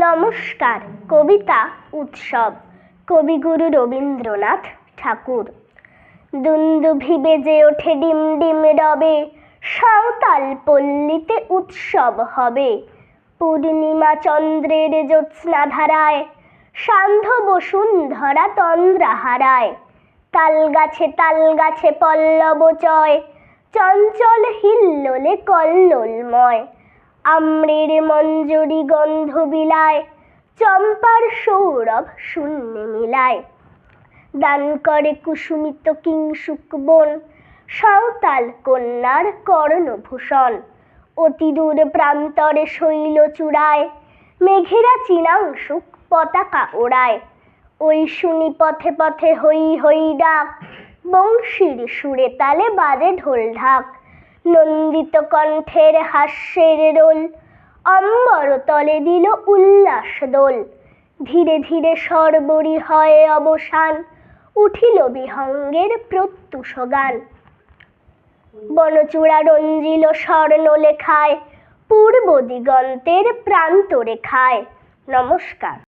নমস্কার। কবিতা উৎসব, কবিগুরু রবীন্দ্রনাথ ঠাকুর। দুন্দুভি বেজে ওঠে ডিম ডিম রবে, সাঁওতাল পল্লীতে উৎসব হবে। পূর্ণিমা চন্দ্রের জ্যোৎস্না ধারায়, সান্ধ্য বসুন্ধরা তন্দ্রা হারায়। তাল গাছে পল্লব চয়, চঞ্চল হিল্লোলে কল্লোলময়। আম্রের মঞ্জরি গন্ধ বিলায়, চম্পার সৌরভ শূন্যে মিলায়। দান করে কুসুমিত কিংশুক বন, সাঁওতাল কন্যার কর্ণভূষণ। অতি দূর প্রান্তরে শৈল চূড়ায়, মেঘেরা চিনাংশুক পতাকা ওড়ায়। ওই শুনি পথে পথে হৈ হৈ ডাক, বংশীর সুরে তালে বাজে ঢোল ঢাক। নন্দিত কণ্ঠের হাস্যের রোল, অম্বর তলে দিল উল্লাস দোল। ধীরে ধীরে সর্বরি হয় অবসান, উঠিল বিহঙ্গের প্রত্যুষ গান। বনচূড়া রঞ্জিল স্বর্ণ লেখায়, পূর্ব দিগন্তের প্রান্ত রেখায়। নমস্কার।